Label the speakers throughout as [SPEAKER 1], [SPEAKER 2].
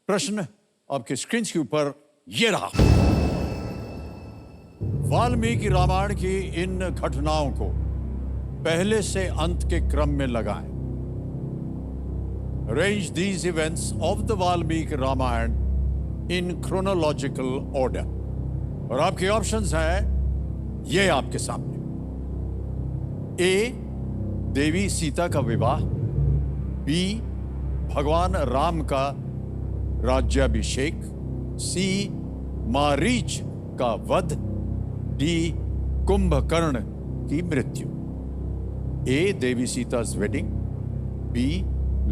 [SPEAKER 1] प्रश्न आपके स्क्रीन के ऊपर ये रहा। वाल्मीकि रामायण की इन घटनाओं को पहले से अंत के क्रम में लगाएं। Arrange these events of the Valmiki Ramayana in chronological order. और आपके ऑप्शंस हैं ये आपके सामने। ए, देवी सीता का विवाह। बी, भगवान राम का राज्याभिषेक। सी, मारीच का वध। डी, कुंभकर्ण की मृत्यु। A, Devi Sita's wedding। B,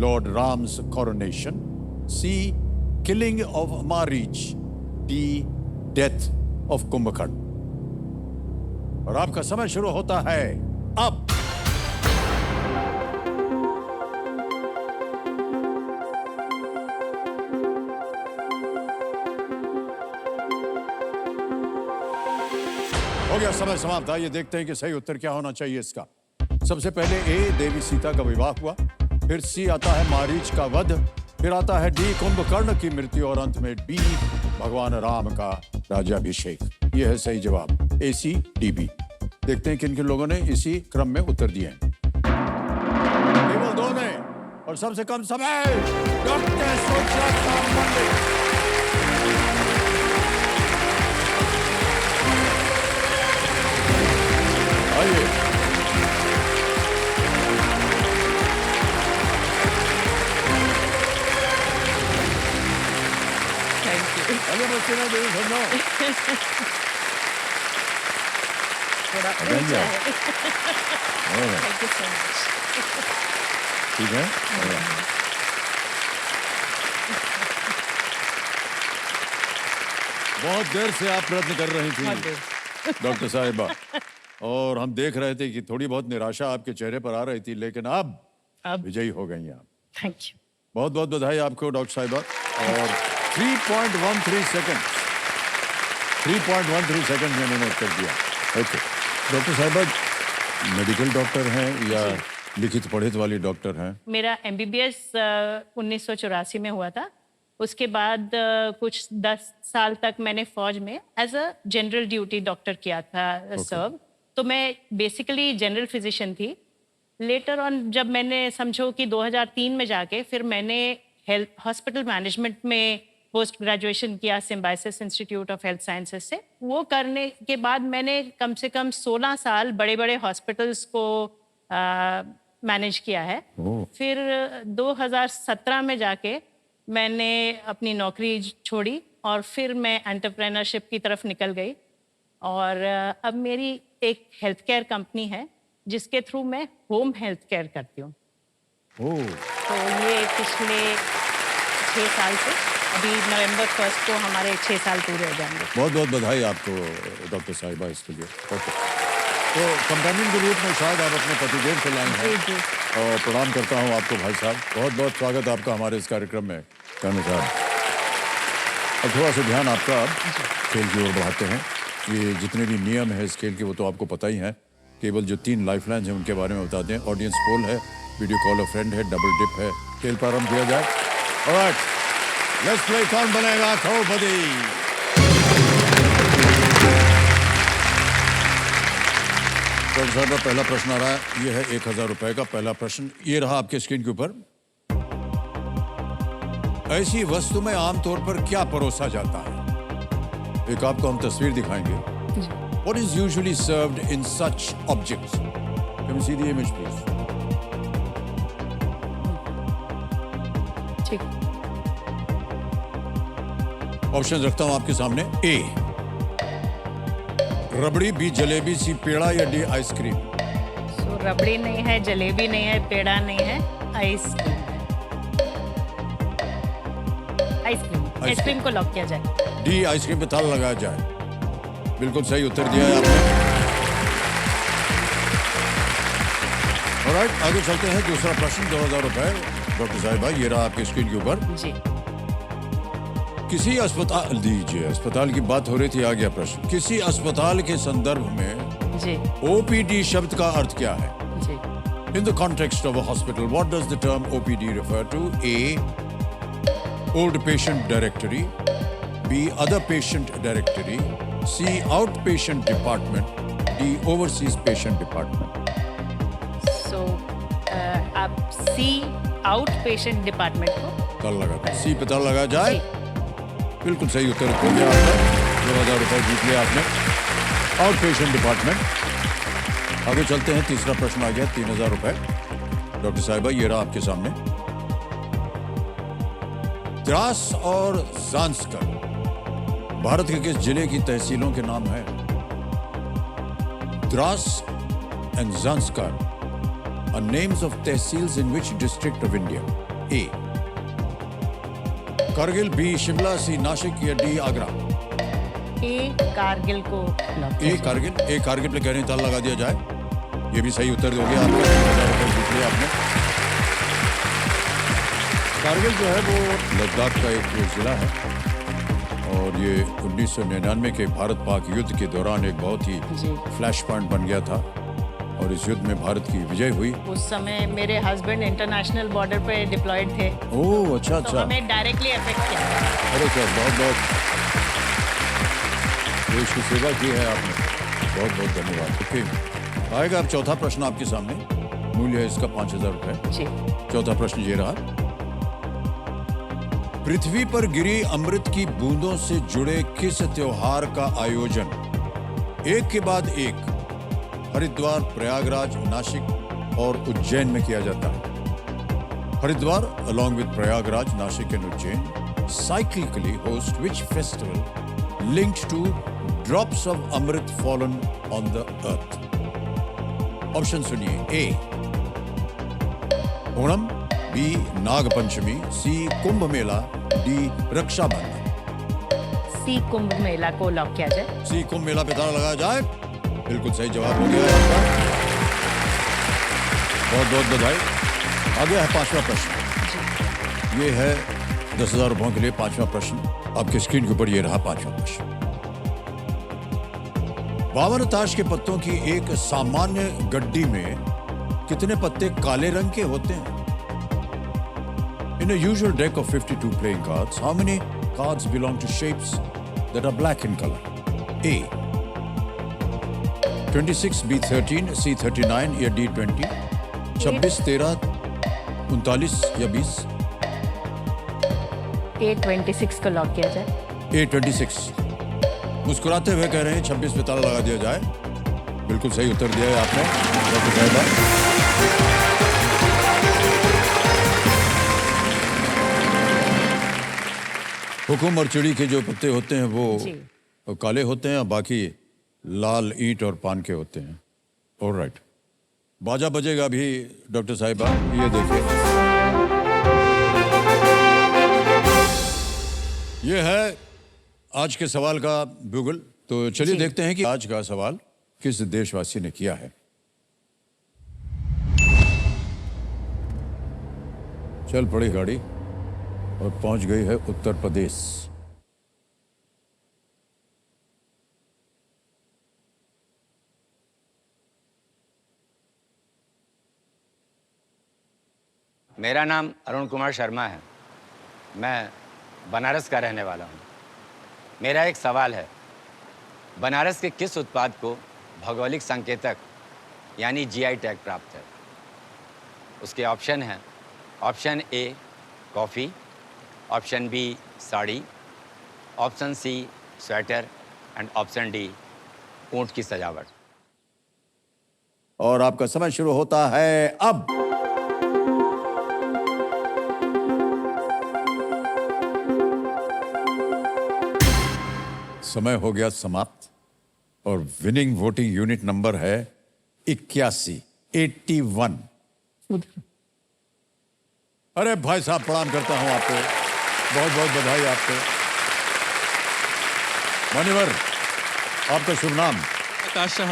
[SPEAKER 1] Lord Ram's coronation. C, killing of Marich. D, death of Kumbhakarna. और आपका समय शुरू होता है अब। हो गया समय समाप्त। आइए देखते हैं कि सही उत्तर क्या होना चाहिए इसका। सबसे पहले ए, देवी सीता का विवाह हुआ। फिर सी आता है मारीच का वध। फिर आता है डी, कुंभकर्ण की मृत्यु। और अंत में बी, भगवान राम का राज्याभिषेक। यह है सही जवाब, ए, सी, डी, बी। देखते हैं किन किन लोगों ने इसी क्रम में उत्तर दिए हैं। केवल दो ने, और सबसे कम समय डॉक्टर सोचा मंडे। आइए ठीक है। बहुत देर से आप प्रयत्न कर रही थी डॉक्टर साहिबा, और हम देख रहे थे कि थोड़ी बहुत निराशा आपके चेहरे पर आ रही थी, लेकिन अब विजयी हो गई आप।
[SPEAKER 2] Thank you.
[SPEAKER 1] बहुत बहुत बधाई आपको डॉक्टर साहिबा। और 3.13 सेकंड 3.13 सेकंड में मैंने उत्तर दिया। ओके डॉक्टर साहिबा, मेडिकल डॉक्टर हैं या लिखित पढ़ित वाली डॉक्टर हैं?
[SPEAKER 2] मेरा MBBS 1984 में हुआ था। उसके बाद कुछ 10 साल तक मैंने फौज में as a general duty doctor किया था सर्व। तो मैं बेसिकली जनरल फिजिशियन थी। लेटर ऑन जब मैंने समझो कि 2003 में जाके फिर मैंने हेल्थ हॉस्पिटल मैनेजमेंट में पोस्ट ग्रेजुएशन किया Symbiosis Institute of Health Sciences से। वो करने के बाद मैंने कम से कम 16 साल बड़े बड़े हॉस्पिटल्स को मैनेज किया है। फिर 2017 में जाके मैंने अपनी नौकरी छोड़ी और फिर मैं एंटरप्रेन्योरशिप की तरफ निकल गई। और अब मेरी एक हेल्थ केयर कंपनी है जिसके थ्रू मैं होम हेल्थ केयर करती हूँ। तो ये पिछले 6 साल से, अभी नवंबर 1 को हमारे 6 साल पूरे हो जाएंगे।
[SPEAKER 1] बहुत बहुत बधाई आपको डॉक्टर साहिबा इसके लिए। ओके, तो कंपेनियन के रूप में शायद आप अपने पतिदेव को लाए हैं।
[SPEAKER 2] जी।
[SPEAKER 1] और प्रणाम करता हूँ आपको भाई साहब, बहुत बहुत स्वागत आपका हमारे इस कार्यक्रम में। कहना साहब, अब थोड़ा सा ध्यान आपका अब खेल की ओर बढ़ाते हैं। ये जितने भी नियम है इस खेल के वो तो आपको पता ही है। केवल जो 3 लाइफलाइन्स हैं उनके बारे में बता दें। ऑडियंस पोल है, वीडियो कॉल अ फ्रेंड है, डबल डिप है। खेल प्रारंभ किया जाए। Alright, let's play. कौन बनेगा करोड़पति? डॉक्टर साहब का पहला प्रश्न आ रहा है। ये है 1000 रुपए का पहला प्रश्न। ये रहा आपके स्क्रीन के ऊपर। ऐसी वस्तु में आमतौर पर क्या परोसा जाता है? एक आपको हम तस्वीर दिखाएंगे। What is usually served in such objects? Can you see the image, please?
[SPEAKER 2] ठीक।
[SPEAKER 1] ऑप्शन रखता हूं आपके सामने। ए, रबड़ी। बी, जलेबी। सी, पेड़ा। या डी, आइसक्रीम।
[SPEAKER 2] सो रबड़ी नहीं है, जलेबी नहीं है, पेड़ा नहीं है, आइसक्रीम है। आइसक्रीम को लॉक किया जाए।
[SPEAKER 1] डी, आइसक्रीम पे ताला लगाया जाए। बिल्कुल सही उत्तर दिया है आपने। ऑलराइट, आगे चलते हैं। दूसरा प्रश्न 2000 रुपए। डॉक्टर साहिबा, ये रहा आपकी स्क्रीन के ऊपर।
[SPEAKER 2] जी।
[SPEAKER 1] किसी अस्पताल, दीजिए, अस्पताल की बात हो रही थी, आ गया प्रश्न। किसी अस्पताल के संदर्भ में
[SPEAKER 2] जी
[SPEAKER 1] OPD शब्द का अर्थ क्या है?
[SPEAKER 2] जी।
[SPEAKER 1] In the context of a hospital, what does the term OPD refer to? A, old patient directory, B, other patient directory, C, outpatient department, D, overseas patient department.
[SPEAKER 2] सो आप सी आउट पेशेंट डिपार्टमेंट को
[SPEAKER 1] कल लगा सी पता लगा जाए।
[SPEAKER 2] जी।
[SPEAKER 1] बिल्कुल सही उत्तर हो गया आपका। 2000 रुपए जीत लिया आपने। Out patient department. आगे चलते हैं, तीसरा प्रश्न आ गया, 3000 रुपए। डॉक्टर साहिबा, ये रहा आपके सामने। द्रास और ज़ांस्कर भारत के किस जिले की तहसीलों के नाम है? Dras and Zanskar are names of tehsils in which district of India? A, Kargil, B, Shimla, C, Nashik या D, आगरा?
[SPEAKER 2] ए कारगिल को लॉक
[SPEAKER 1] ए कारगिल, ए कारगिल पे कह रहे हैं, ताला लगा दिया जाए। ये भी सही उत्तर हो गया आपका। 3000 रुपए जीत लिया आपने। कारगिल जो है वो लद्दाख का एक जिला है और ये 1999 के भारत पाक युद्ध के दौरान एक बहुत ही
[SPEAKER 2] जी।
[SPEAKER 1] फ्लैश पॉइंट बन गया था और इस युद्ध में भारत की विजय हुई।
[SPEAKER 2] उस समय मेरे हस्बैंड इंटरनेशनल बॉर्डर पे डिप्लॉयड थे,
[SPEAKER 1] ओह अच्छा
[SPEAKER 2] तो
[SPEAKER 1] अच्छा।
[SPEAKER 2] हमें डायरेक्टली अफेक्ट किया।
[SPEAKER 1] अरे सर, बहुत बहुत देश की सेवा की है आपने, बहुत बहुत धन्यवाद। ओके, आएगा अब चौथा प्रश्न आपके सामने। मूल्य है इसका 5000 रुपए।
[SPEAKER 2] जी।
[SPEAKER 1] चौथा प्रश्न ये रहा। पृथ्वी पर गिरी अमृत की बूंदों से जुड़े किस त्योहार का आयोजन एक के बाद एक हरिद्वार, प्रयागराज, नासिक और उज्जैन में किया जाता है? Haridwar along with Prayagraj, Nashik and Ujjain cyclically host which festival linked to drops of amrit fallen on the earth? Option सुनिए। ए, ओणम, बी, नाग पंचमी, सी, कुंभ मेला, डी, रक्षाबंधन।
[SPEAKER 2] सी कुंभ मेला को लॉक किया जाए।
[SPEAKER 1] सी, कुंभ मेला पे ताला लगाया जाए। बिल्कुल सही जवाब हो गया है आपका। बहुत बहुत बधाई। आ गया है पांचवा प्रश्न। ये है 10,000 रुपयों के लिए पांचवा प्रश्न। आपके स्क्रीन के ऊपर ये रहा पांचवा प्रश्न। 52 ताश के पत्तों की एक सामान्य गड्डी में कितने पत्ते काले रंग के होते हैं? In a usual deck of 52 playing cards, how many cards belong to shapes that are black in color? A, 26, B, 13, C, 39 या D, 20? 26, 13, 39 या 20?
[SPEAKER 2] ए 26 को लॉक किया जाए।
[SPEAKER 1] A, 26। मुस्कुराते हुए कह रहे हैं 26 पे ताला लगा दिया जाए। बिल्कुल सही उत्तर दिया है आपने, डॉक्टर साहिबा। हुकुम और चिड़ी के जो पत्ते होते हैं वो काले होते हैं और बाकी लाल, ईंट और पान के होते हैं। ऑलराइट, बाजा बजेगा अभी डॉक्टर साहिबा, ये देखिए। ये है आज के सवाल का बुगल। तो चलिए देखते हैं कि आज का सवाल किस देशवासी ने किया है। चल पड़ी गाड़ी और पहुंच गई है उत्तर प्रदेश।
[SPEAKER 3] मेरा नाम अरुण कुमार शर्मा है। मैं बनारस का रहने वाला हूँ। मेरा एक सवाल है, बनारस के किस उत्पाद को भौगोलिक संकेतक यानी जीआई टैग प्राप्त है? उसके ऑप्शन हैं, option A coffee, option B sari, option C sweater and option D ऊँट की सजावट।
[SPEAKER 1] और आपका समय शुरू होता है अब। समय हो गया समाप्त और विनिंग वोटिंग यूनिट नंबर है 81। अरे भाई साहब, प्रणाम करता हूं आपको, बहुत बहुत बधाई आपको। मान्यवर, आपका शुभ नाम?
[SPEAKER 4] आकाश शाह।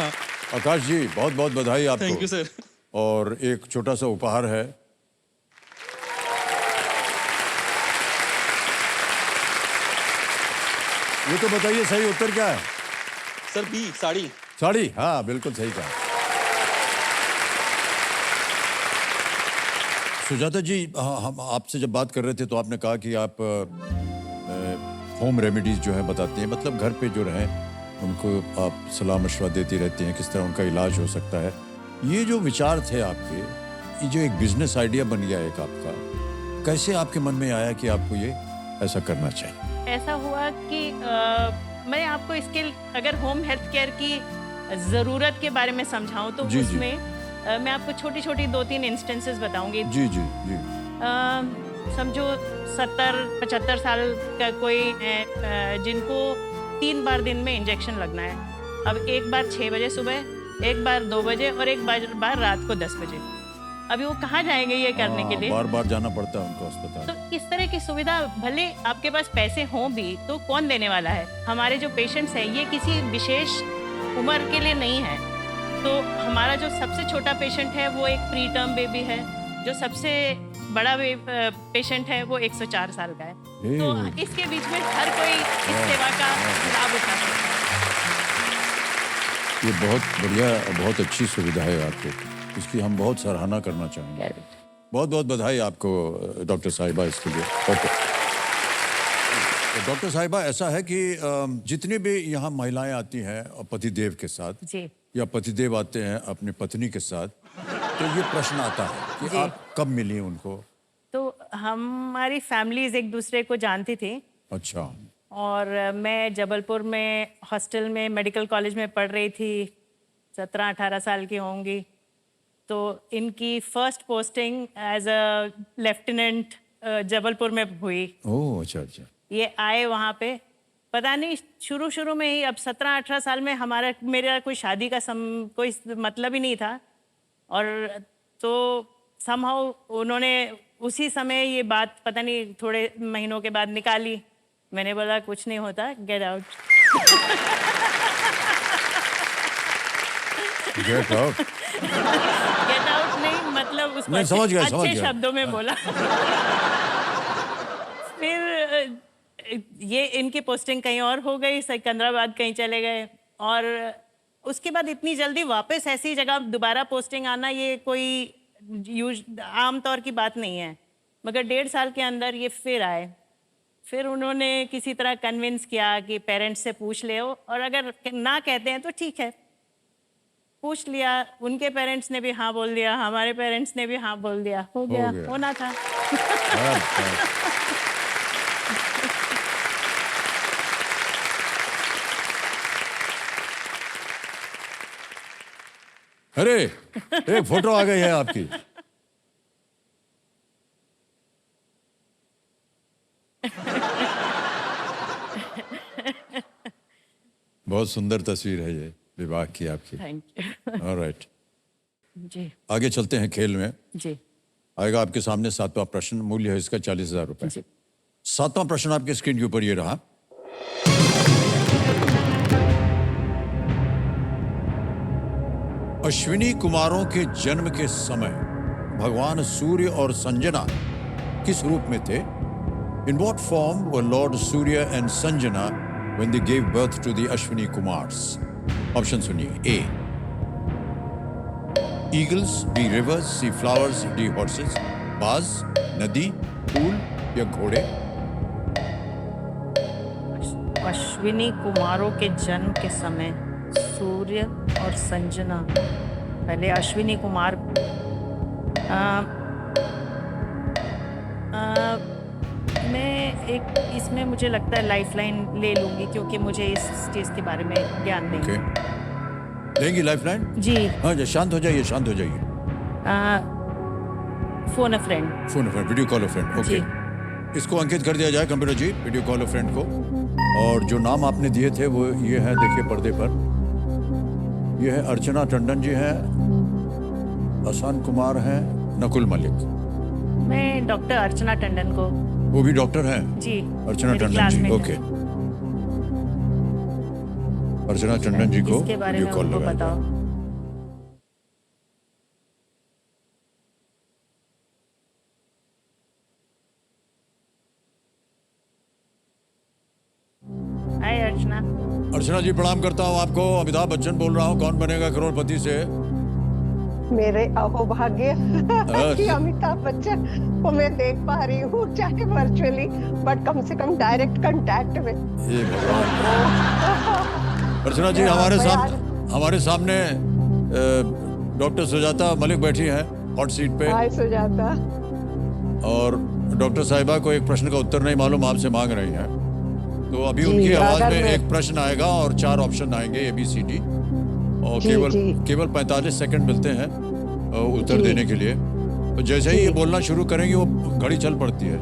[SPEAKER 1] आकाश जी, बहुत बहुत बधाई आपको।
[SPEAKER 4] Thank you sir.
[SPEAKER 1] और एक छोटा सा उपहार है। ये तो बताइए सही उत्तर क्या है?
[SPEAKER 4] Sir B sari.
[SPEAKER 1] साड़ी, हाँ बिल्कुल सही कहा। सुजाता जी, हम आपसे जब बात कर रहे थे तो आपने कहा कि आप होम रेमेडीज जो है बताती हैं, मतलब घर पे जो रहें उनको आप सलाह मशवरा देती रहती हैं किस तरह उनका इलाज हो सकता है। ये जो विचार थे आपके, ये जो एक बिजनेस आइडिया बन गया एक आपका, कैसे आपके मन में आया कि आपको ये ऐसा करना चाहिए?
[SPEAKER 2] ऐसा हुआ कि मैं आपको इसके अगर होम हेल्थ केयर की ज़रूरत के बारे में समझाऊं तो
[SPEAKER 1] जी, जी।
[SPEAKER 2] उसमें मैं आपको छोटी छोटी 2-3 इंस्टेंसेस बताऊंगी।
[SPEAKER 1] जी जी जी।
[SPEAKER 2] समझो 70-75 साल का कोई है जिनको 3 बार दिन में इंजेक्शन लगना है। अब एक बार 6 बजे सुबह, एक बार 2 बजे और एक बार रात को 10 बजे। अभी वो कहाँ जाएंगे ये करने के लिए?
[SPEAKER 1] बार बार जाना पड़ता है उनको अस्पताल।
[SPEAKER 2] तो इस तरह की सुविधा भले आपके पास पैसे हों भी तो कौन देने वाला है? हमारे जो पेशेंट्स हैं ये किसी विशेष उम्र के लिए नहीं है। तो हमारा जो सबसे छोटा पेशेंट है वो एक प्री टर्म बेबी है, जो सबसे बड़ा पेशेंट है वो 104 साल का है। तो इसके बीच में हर कोई इस सेवा का लाभ उठा सकता है।
[SPEAKER 1] ये बहुत बढ़िया, बहुत अच्छी सुविधा है आपको, इसकी हम बहुत सराहना करना चाहेंगे। बहुत बहुत बधाई आपको डॉक्टर साहिबा इसके लिए। ओके डॉक्टर साहिबा, ऐसा है कि जितनी भी यहाँ महिलाएं आती हैं पतिदेव के साथ
[SPEAKER 2] जी,
[SPEAKER 1] या पतिदेव आते हैं अपनी पत्नी के साथ, तो ये प्रश्न आता है कि
[SPEAKER 2] जी।
[SPEAKER 1] आप कब मिली उनको?
[SPEAKER 2] तो हमारी फैमिलीज एक दूसरे को जानती थी
[SPEAKER 1] अच्छा।
[SPEAKER 2] और मैं जबलपुर में हॉस्टल में मेडिकल कॉलेज में पढ़ रही थी, 17-18 साल की होंगी। तो इनकी first posting as a lieutenant Jabalpur में हुई।
[SPEAKER 1] ओह अच्छा अच्छा।
[SPEAKER 2] ये आए वहाँ पे, पता नहीं शुरू में ही, अब 17-18 साल में मेरा कोई शादी का कोई मतलब ही नहीं था। और तो समहाउ उन्होंने उसी समय ये बात पता नहीं थोड़े महीनों के बाद निकाली। मैंने बोला कुछ नहीं होता, get out.
[SPEAKER 1] Get out?
[SPEAKER 2] Get out नहीं, मतलब उसको
[SPEAKER 1] नहीं, समझ गया, समझ
[SPEAKER 2] अच्छे
[SPEAKER 1] गया।
[SPEAKER 2] शब्दों में बोला। फिर ये इनकी पोस्टिंग कहीं और हो गई, सिकंदराबाद कहीं चले गए। और उसके बाद इतनी जल्दी वापस ऐसी जगह दोबारा पोस्टिंग आना ये कोई आम तौर की बात नहीं है। मगर 1.5 साल के अंदर ये फिर आए। फिर उन्होंने किसी तरह कन्विंस किया कि पेरेंट्स से पूछ ले, और अगर ना कहते हैं तो ठीक है। पूछ लिया, उनके पेरेंट्स ने भी हाँ बोल दिया, हमारे पेरेंट्स ने भी हाँ बोल दिया, हो गया, होना था।
[SPEAKER 1] अरे एक फोटो आ गई है आपकी। बहुत सुंदर तस्वीर है ये विवाह की आपकी।
[SPEAKER 2] Thank you.
[SPEAKER 1] ऑलराइट,
[SPEAKER 2] जी
[SPEAKER 1] आगे चलते हैं खेल में।
[SPEAKER 2] जी
[SPEAKER 1] आएगा आपके सामने 7वां प्रश्न, मूल्य है इसका 40,000 रुपए।
[SPEAKER 2] जी।
[SPEAKER 1] 7वां प्रश्न आपके स्क्रीन के ऊपर ये रहा। अश्विनी कुमारों के जन्म के समय भगवान सूर्य और संजना किस रूप में थे? In what form were Lord Surya and Sanjana when they gave birth to the Ashwini Kumars? Option सुनिए। A eagles, B rivers, C flowers, D horses, बाज, नदी, फूल या घोड़े?
[SPEAKER 2] अश्विनी कुमारों के जन्म के समय सूर्य और संजना, पहले अश्विनी कुमार, मैं एक इसमें मुझे लगता है लाइफलाइन ले लूंगी क्योंकि मुझे इस चीज के बारे में ज्ञान नहीं।
[SPEAKER 1] ओके, लेंगी लाइफलाइन?
[SPEAKER 2] जी।
[SPEAKER 1] हाँ जी, शांत हो जाइए, शांत हो जाइए।
[SPEAKER 2] फोन अ friend.
[SPEAKER 1] Phone friend, video call friend. Okay, इसको अंकित कर दिया जाए कंप्यूटर जी, वीडियो कॉल फ्रेंड को। और जो नाम आपने दिए थे वो ये है, देखिए पर्दे पर, ये है अर्चना टंडन जी हैं, आसान कुमार हैं, नकुल मलिक।
[SPEAKER 2] मैं डॉक्टर अर्चना टंडन को।
[SPEAKER 1] वो भी डॉक्टर हैं?
[SPEAKER 2] जी,
[SPEAKER 1] अर्चना
[SPEAKER 2] मेरी
[SPEAKER 1] टंडन जी।
[SPEAKER 2] classmate
[SPEAKER 1] ओके, अर्चना टंडन जी को
[SPEAKER 2] इसके बारे
[SPEAKER 1] वीडियो
[SPEAKER 2] में
[SPEAKER 1] कॉल
[SPEAKER 2] उनको
[SPEAKER 1] लगाया
[SPEAKER 2] बताओ।
[SPEAKER 1] जाए।
[SPEAKER 2] हाय अर्चना।
[SPEAKER 1] अर्चना जी प्रणाम करता हूँ आपको, अमिताभ बच्चन बोल रहा हूँ, कौन बनेगा करोड़पति से।
[SPEAKER 5] मेरे अहोभाग्य कि अमिताभ बच्चन को मैं देख पा रही हूँ, चाहे वर्चुअली, बट कम से कम डायरेक्ट कांटेक्ट में।
[SPEAKER 1] ये भगवान। अर्चना जी, हमारे सामने डॉक्टर सुजाता मलिक बैठी हैं हॉट सीट पे।
[SPEAKER 5] हाय सुजाता।
[SPEAKER 1] और डॉक्टर साहिबा को एक प्रश्न का उत्तर नहीं मालूम, आपसे मांग रही हैं। तो अभी उनकी आवाज में एक प्रश्न आएगा और 4 ऑप्शन आएंगे ABCD, और केवल 45 सेकंड मिलते हैं उत्तर देने के लिए। तो जैसे ही ये बोलना शुरू करेंगे वो घड़ी चल पड़ती है।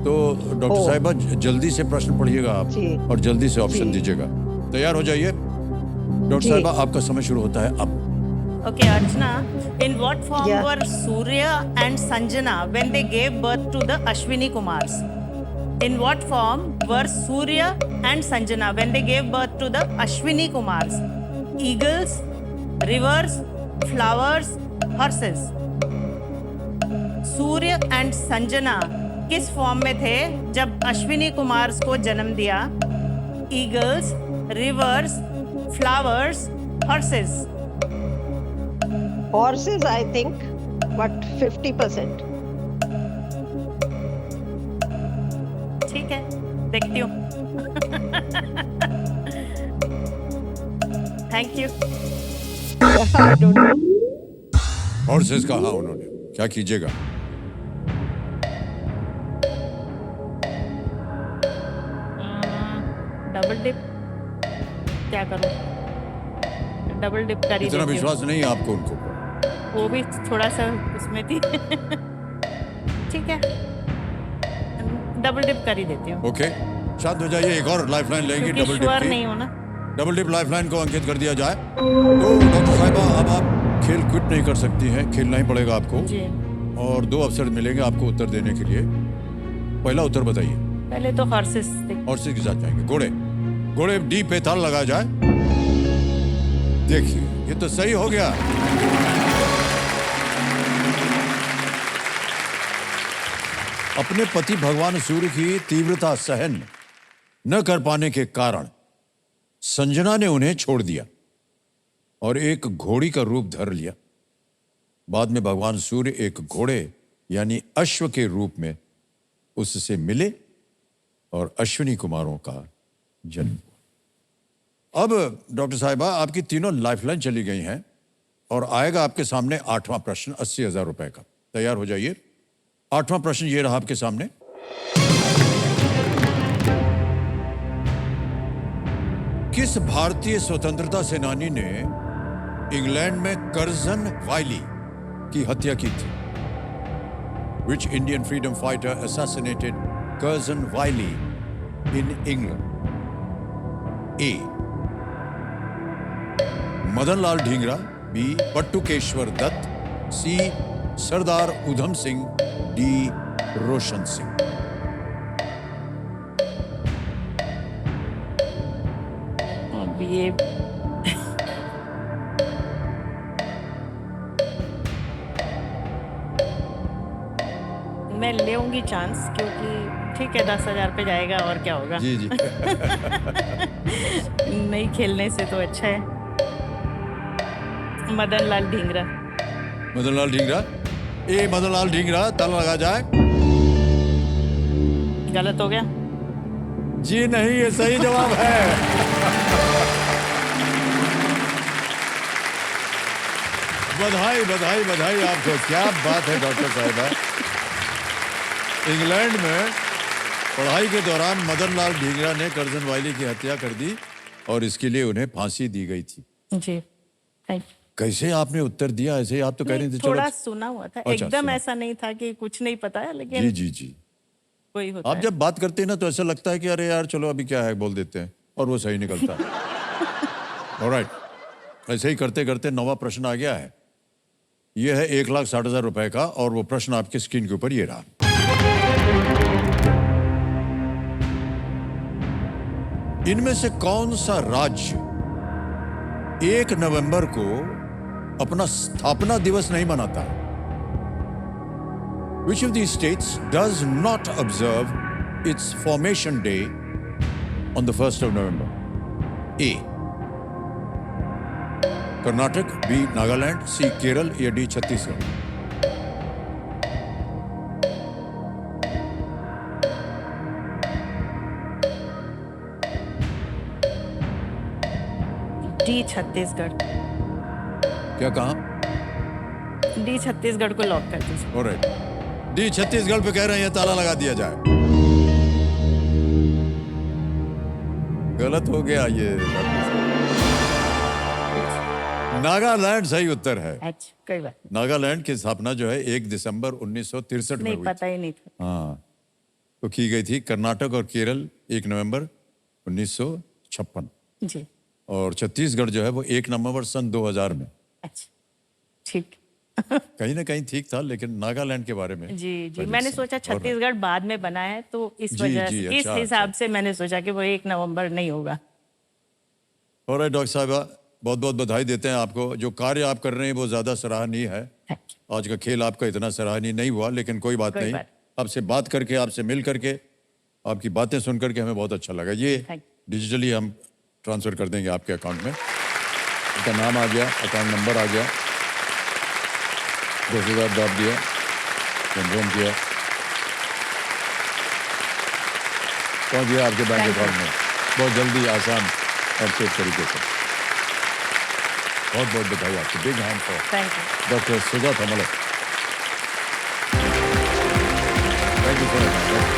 [SPEAKER 1] तो डॉक्टर साहिबा जल्दी से प्रश्न पढ़िएगा आप और जल्दी से ऑप्शन दीजिएगा। तैयार हो जाइए। डॉक्टर साहिबा, आपका समय शुरू होता है अब।
[SPEAKER 2] Okay, Archana, in what form were Surya and Sanjana when they gave birth to the Ashwini Kumars? In what form were Surya and Sanjana when they gave birth to the Ashwini Kumars? Eagles, rivers, flowers, horses. Surya and Sanjana किस form में थे जब अश्विनी कुमार को जन्म दिया? Eagles, reverse, flowers, horses.
[SPEAKER 5] Horses, I think, but 50%.
[SPEAKER 2] ठीक है, देखती हूँ। Thank you.
[SPEAKER 5] I don't know.
[SPEAKER 1] Horses कहा उन्होंने, क्या कीजिएगा?
[SPEAKER 2] डबल डिप क्या करूँ? डबल डिप कर ही
[SPEAKER 1] इतना
[SPEAKER 2] देती हूँ।
[SPEAKER 1] विश्वास नहीं है आपको उनको?
[SPEAKER 2] वो भी थोड़ा सा उसमें थी। ठीक है, डबल डिप कर ही देती हूँ।
[SPEAKER 1] ओके, शांत हो जाइए। एक और लाइफलाइन लेंगे
[SPEAKER 2] क्योंकि
[SPEAKER 1] डबल डिप
[SPEAKER 2] श्योर
[SPEAKER 1] की।
[SPEAKER 2] नहीं हो ना।
[SPEAKER 1] डबल डिप लाइफलाइन को अंकित कर दिया जाए। तो डॉक्टर साहिबा, अब आप खेल क्विट नहीं कर सकती हैं, खेलना ही पड़ेगा आपको।
[SPEAKER 2] जी।
[SPEAKER 1] और 2 अवसर मिलेंगे आपको उत्तर देने के लिए। पहला उत्तर बताइए।
[SPEAKER 2] पहले तो हॉर्सेस।
[SPEAKER 1] हॉर्सेस के साथ जाएंगे। घोड़े, घोड़े डी पे ताल लगाया जाए। देखिए, ये तो सही हो गया। अपने पति भगवान सूर्य की तीव्रता सहन न कर पाने के कारण संजना ने उन्हें छोड़ दिया और एक घोड़ी का रूप धर लिया। बाद में भगवान सूर्य एक घोड़े यानी अश्व के रूप में उससे मिले और अश्विनी कुमारों का जन्म हुआ। अब डॉक्टर साहिबा, आपकी तीनों लाइफलाइन चली गई हैं और आएगा आपके सामने 8वां प्रश्न 80,000 रुपए का। तैयार हो जाइए। 8वां प्रश्न ये रहा आपके सामने। किस भारतीय स्वतंत्रता सेनानी ने इंग्लैंड में कर्जन वायली की हत्या की थी? Which Indian freedom fighter assassinated Curzon Wiley in England? A. Madan Lal Dhingra, B. बट्टुकेश्वर Dutt, C. Sardar Udham Singh, D. Roshan Singh.
[SPEAKER 2] अब ये मैं लेऊंगी चांस, क्योंकि ठीक है 10,000 पे जाएगा और क्या होगा।
[SPEAKER 1] जी जी।
[SPEAKER 2] नहीं खेलने से तो अच्छा है। मदन लाल ढींगरा।
[SPEAKER 1] मदन लाल ढींगरा। ए मदन लाल ढींगरा, ताला लगा जाए।
[SPEAKER 2] गलत हो गया?
[SPEAKER 1] जी नहीं, ये सही जवाब है। बधाई बधाई बधाई आपको। क्या बात है डॉक्टर साहिबा। इंग्लैंड में पढ़ाई के दौरान मदन लाल ढींगरा ने कर्जन वायली की हत्या कर दी और इसके लिए उन्हें फांसी दी गई थी।
[SPEAKER 2] जी, थैंक यू।
[SPEAKER 1] कैसे आपने उत्तर दिया? ऐसे ही आप तो कह रही थी
[SPEAKER 2] थोड़ा सुना हुआ था।
[SPEAKER 1] अच्छा,
[SPEAKER 2] एकदम
[SPEAKER 1] सुना।
[SPEAKER 2] ऐसा नहीं था कि कुछ नहीं पता है, लेकिन
[SPEAKER 1] जी जी जी।
[SPEAKER 2] कोई होता
[SPEAKER 1] आप
[SPEAKER 2] है।
[SPEAKER 1] जब बात करते हैं ना तो ऐसा लगता है कि अरे यार चलो अभी क्या है, बोल देते हैं और वो सही निकलता है। ऑलराइट, ऐसे ही करते करते 9वां प्रश्न आ गया है। यह है 1,60,000 रुपए का और वो प्रश्न आपके स्क्रीन के ऊपर ये रहा। इनमें से कौन सा राज्य 1 नवंबर को अपना स्थापना दिवस नहीं मनाता है? Which of these states does not observe its formation day on the 1st of November? A. Karnataka, B Nagaland, C Kerala या डी छत्तीसगढ़।
[SPEAKER 2] डी छत्तीसगढ़।
[SPEAKER 1] क्या कहा?
[SPEAKER 2] डी छत्तीसगढ़ को लॉक कर दीजिए।
[SPEAKER 1] ऑलराइट, डी छत्तीसगढ़ पे कह रहे हैं ताला लगा दिया जाए। गलत हो गया ये। नागालैंड सही उत्तर है।
[SPEAKER 2] अच्छा, कोई बात
[SPEAKER 1] नागालैंड की स्थापना जो है 1 दिसंबर 1963 में
[SPEAKER 2] नहीं,
[SPEAKER 1] हुई
[SPEAKER 2] पता ही नहीं था।
[SPEAKER 1] हाँ, तो की गई थी। कर्नाटक और केरल 1 नवंबर 1956
[SPEAKER 2] जी।
[SPEAKER 1] और छत्तीसगढ़ जो है वो 1 नवंबर सन 2000 में।
[SPEAKER 2] अच्छा, ठीक।
[SPEAKER 1] कहीं ना कहीं ठीक था, लेकिन नागालैंड के बारे में
[SPEAKER 2] जी जी,
[SPEAKER 1] पहले
[SPEAKER 2] मैंने
[SPEAKER 1] से।
[SPEAKER 2] सोचा
[SPEAKER 1] और
[SPEAKER 2] छत्तीसगढ़ बाद में बना है, तो इस
[SPEAKER 1] जी,
[SPEAKER 2] वजह
[SPEAKER 1] जी,
[SPEAKER 2] से, इस
[SPEAKER 1] अच्छा,
[SPEAKER 2] हिसाब से मैंने सोचा कि वो 1 नवंबर नहीं होगा।
[SPEAKER 1] और डॉक्टर साहबा, बहुत बहुत बधाई देते हैं आपको। जो कार्य आप कर रहे हैं वो ज़्यादा सराहनीय है।
[SPEAKER 2] Thank you.
[SPEAKER 1] आज का खेल आपका इतना सराहनीय नहीं हुआ, लेकिन कोई बात
[SPEAKER 2] कोई
[SPEAKER 1] नहीं।
[SPEAKER 2] बात।
[SPEAKER 1] आपसे बात करके, आपसे मिल करके, आपकी बातें सुन करके हमें बहुत अच्छा लगा। ये
[SPEAKER 2] Thank
[SPEAKER 1] डिजिटली हम ट्रांसफ़र कर देंगे आपके अकाउंट में। उनका नाम आ गया, अकाउंट नंबर आ गया, 10,000 डाल दिया, कंफर्म किया, पहुँच गया आपके बैंक
[SPEAKER 2] Thank you.
[SPEAKER 1] अकाउंट में बहुत जल्दी, आसान और सेफ तरीके से। बहुत बहुत बधाई आपको। Big hand for
[SPEAKER 2] thank you.
[SPEAKER 1] Doctor Sudha Thamlak. Thank you so much.